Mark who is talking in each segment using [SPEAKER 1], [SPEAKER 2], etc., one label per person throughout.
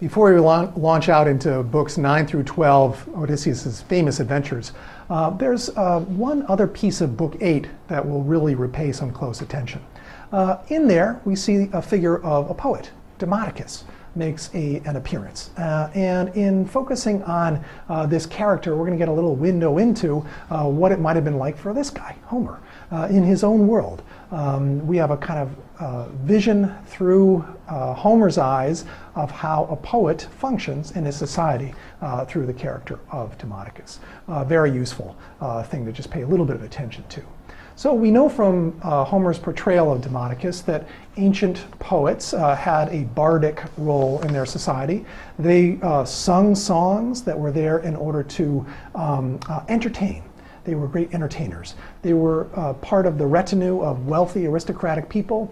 [SPEAKER 1] Before we launch out into books 9 through 12, Odysseus' famous adventures, there's one other piece of book 8 that will really repay some close attention. In there, we see a figure of a poet, Demodocus, makes an appearance. And in focusing on this character, we're going to get a little window into what it might have been like for this guy, Homer, in his own world. We have a kind of vision through Homer's eyes of how a poet functions in his society through the character of Demodocus. Very useful thing to just pay a little bit of attention to. So we know from Homer's portrayal of Demodocus that ancient poets had a bardic role in their society. They sung songs that were there in order to entertain. They were great entertainers. They were part of the retinue of wealthy aristocratic people.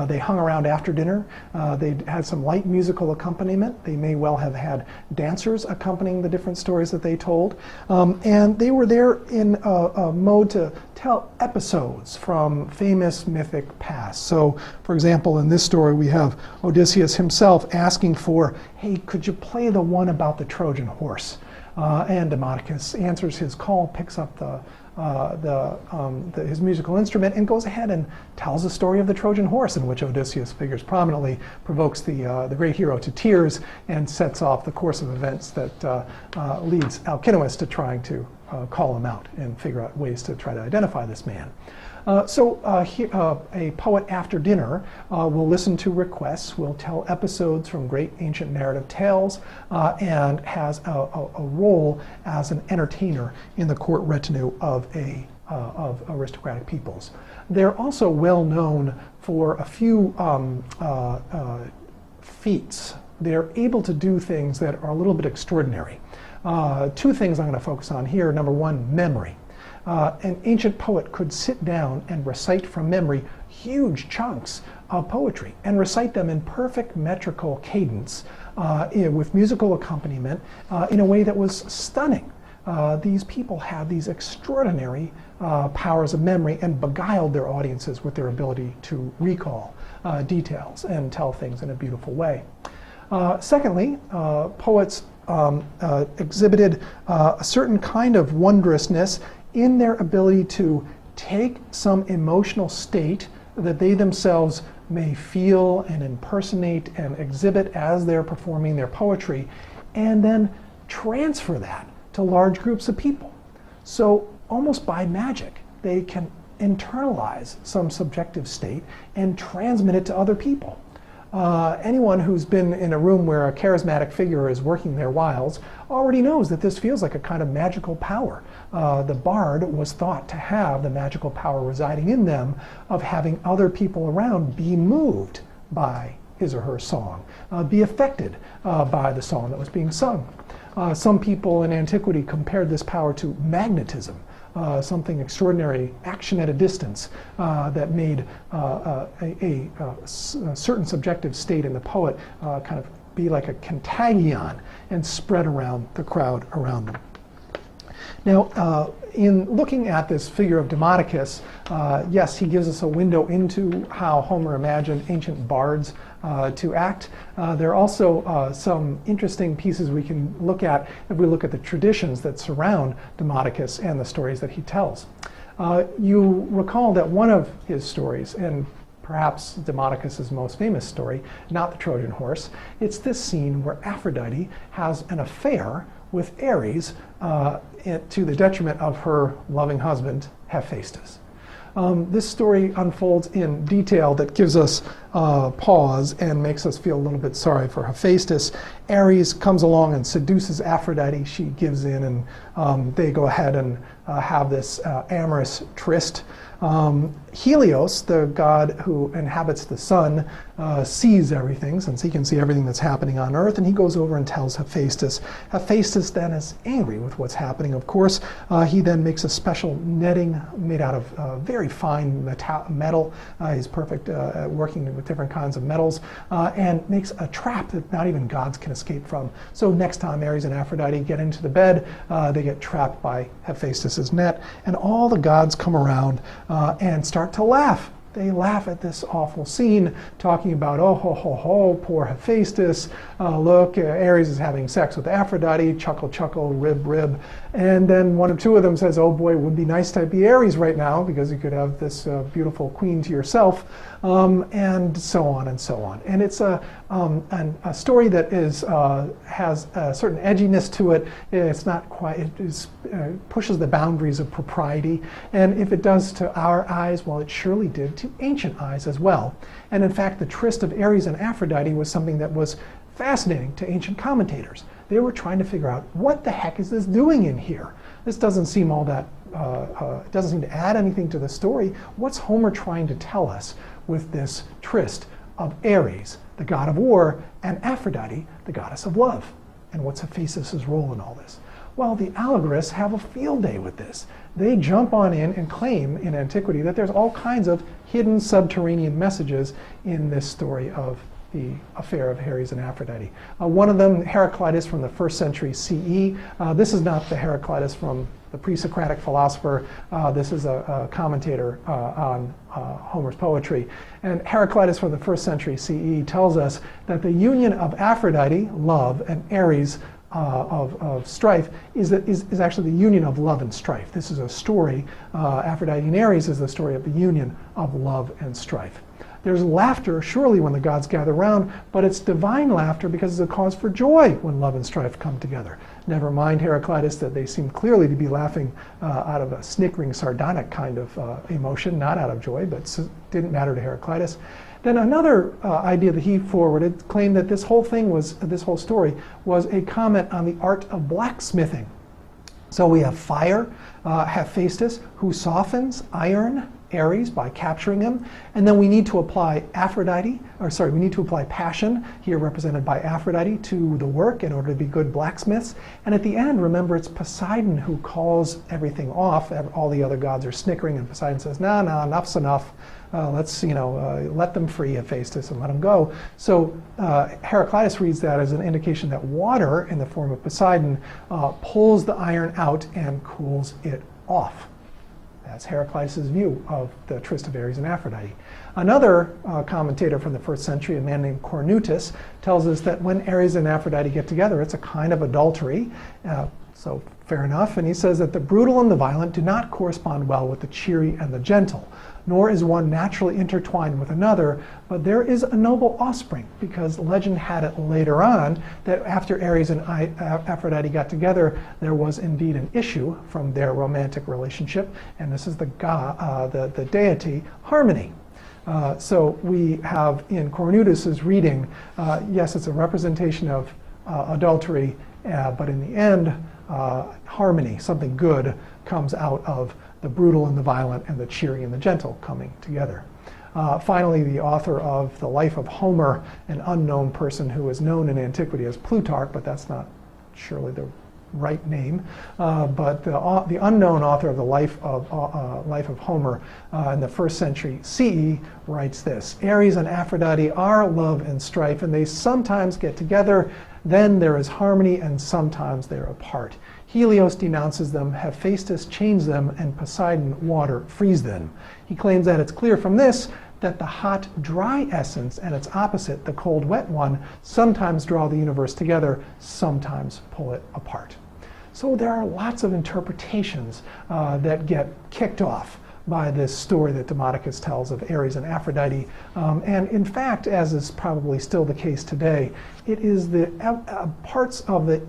[SPEAKER 1] They hung around after dinner. They had some light musical accompaniment. They may well have had dancers accompanying the different stories that they told. And they were there in a mode to tell episodes from famous mythic past. So, for example, in this story we have Odysseus himself asking for, hey, could you play the one about the Trojan horse? And Demodocus answers his call, picks up his musical instrument, and goes ahead and tells the story of the Trojan horse, in which Odysseus figures prominently, provokes the great hero to tears, and sets off the course of events that leads Alcinous to trying to call him out and figure out ways to try to identify this man. A poet after dinner will listen to requests, will tell episodes from great ancient narrative tales, and has a role as an entertainer in the court retinue of aristocratic peoples. They're also well known for a few feats. They're able to do things that are a little bit extraordinary. Two things I'm going to focus on here. Number one, memory. An ancient poet could sit down and recite from memory huge chunks of poetry and recite them in perfect metrical cadence with musical accompaniment in a way that was stunning. These people had these extraordinary powers of memory and beguiled their audiences with their ability to recall details and tell things in a beautiful way. Secondly, poets exhibited a certain kind of wondrousness in their ability to take some emotional state that they themselves may feel and impersonate and exhibit as they're performing their poetry, and then transfer that to large groups of people. So almost by magic, they can internalize some subjective state and transmit it to other people. Anyone who's been in a room where a charismatic figure is working their wiles already knows that this feels like a kind of magical power. The bard was thought to have the magical power residing in them of having other people around be moved by his or her song, be affected by the song that was being sung. Some people in antiquity compared this power to magnetism. Something extraordinary, action at a distance, that made a certain subjective state in the poet kind of be like a contagion and spread around the crowd around them. Now, in looking at this figure of Demodocus, yes, he gives us a window into how Homer imagined ancient bards to act. There are also some interesting pieces we can look at if we look at the traditions that surround Demodocus and the stories that he tells. You recall that one of his stories, and perhaps Demodocus' most famous story, not the Trojan horse, it's this scene where Aphrodite has an affair with Ares to the detriment of her loving husband, Hephaestus. This story unfolds in detail that gives us pause and makes us feel a little bit sorry for Hephaestus. Ares comes along and seduces Aphrodite. She gives in, and they go ahead and have this amorous tryst. Helios, the god who inhabits the sun, sees everything, since he can see everything that's happening on Earth, and he goes over and tells Hephaestus. Hephaestus then is angry with what's happening, of course. He then makes a special netting made out of very fine metal. He's perfect at working with different kinds of metals, and makes a trap that not even gods can escape from. So next time Ares and Aphrodite get into the bed, they get trapped by Hephaestus's net, and all the gods come around and start to laugh They laugh at this awful scene, talking about, oh, ho, ho, ho, poor Hephaestus. Look, Ares is having sex with Aphrodite, chuckle, chuckle, rib, rib. And then one or two of them says, oh boy, it would be nice to be Ares right now, because you could have this beautiful queen to yourself, and so on and so on. And it's a story that has a certain edginess to it. It's not quite, it pushes the boundaries of propriety. And if it does to our eyes, well, it surely did to ancient eyes as well. And in fact, the tryst of Ares and Aphrodite was something that was fascinating to ancient commentators. They were trying to figure out, what the heck is this doing in here? This doesn't seem all that, it doesn't seem to add anything to the story. What's Homer trying to tell us with this tryst of Ares, the god of war, and Aphrodite, the goddess of love? And what's Hephaestus' role in all this? Well, the allegorists have a field day with this. They jump on in and claim in antiquity that there's all kinds of hidden subterranean messages in this story of the affair of Ares and Aphrodite. One of them, Heraclitus from the 1st century CE. This is not the Heraclitus from the pre-Socratic philosopher. This is a commentator on Homer's poetry. And Heraclitus from the 1st century CE tells us that the union of Aphrodite, love, and Ares, of strife, is actually the union of love and strife. This is a story, Aphrodite and Ares is the story of the union of love and strife. There's laughter, surely, when the gods gather round, but it's divine laughter because it's a cause for joy when love and strife come together. Never mind, Heraclitus, that they seem clearly to be laughing out of a snickering, sardonic kind of emotion, not out of joy, but didn't matter to Heraclitus. Then another idea that he forwarded claimed that this whole story was a comment on the art of blacksmithing. So we have fire, Hephaestus, who softens iron, Ares, by capturing him, and then we need to apply we need to apply passion, here represented by Aphrodite, to the work in order to be good blacksmiths. And at the end, remember, it's Poseidon who calls everything off. All the other gods are snickering, and Poseidon says, no, enough's enough. Let's, let them free Hephaestus and let him go. So Heraclitus reads that as an indication that water, in the form of Poseidon, pulls the iron out and cools it off. That's Heraclitus' view of the tryst of Ares and Aphrodite. Another commentator from the 1st century, a man named Cornutus, tells us that when Ares and Aphrodite get together, it's a kind of adultery. So fair enough. And he says that the brutal and the violent do not correspond well with the cheery and the gentle, nor is one naturally intertwined with another, but there is a noble offspring, because legend had it later on that after Ares and Aphrodite got together, there was indeed an issue from their romantic relationship, and this is the deity Harmony. So we have in Cornutus's reading, yes, it's a representation of adultery, but in the end, harmony, something good, comes out of the brutal and the violent and the cheery and the gentle coming together. Finally, the author of The Life of Homer, an unknown person who is known in antiquity as Plutarch, but that's not surely the right name, but the unknown author of The Life of Homer in the 1st century CE writes this: Ares and Aphrodite are love and strife, and they sometimes get together, then there is harmony, and sometimes they're apart. Helios denounces them, Hephaestus chains them, and Poseidon, water, frees them. He claims that it's clear from this that the hot, dry essence and its opposite, the cold, wet one, sometimes draw the universe together, sometimes pull it apart. So there are lots of interpretations that get kicked off by this story that Demodocus tells of Ares and Aphrodite. And in fact, as is probably still the case today, it is the parts of the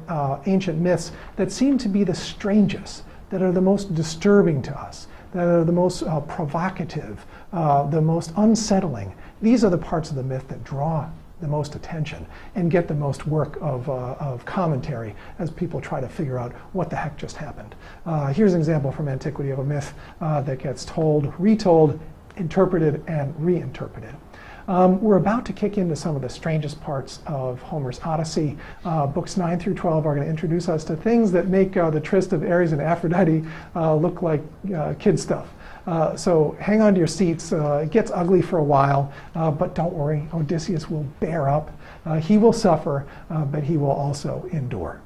[SPEAKER 1] ancient myths that seem to be the strangest, that are the most disturbing to us, that are the most provocative, the most unsettling. These are the parts of the myth that draw the most attention and get the most work of commentary as people try to figure out what the heck just happened. Here's an example from antiquity of a myth that gets told, retold, interpreted, and reinterpreted. We're about to kick into some of the strangest parts of Homer's Odyssey. Books 9 through 12 are going to introduce us to things that make the tryst of Ares and Aphrodite look like kid stuff. So hang on to your seats. It gets ugly for a while, but don't worry, Odysseus will bear up. He will suffer, but he will also endure.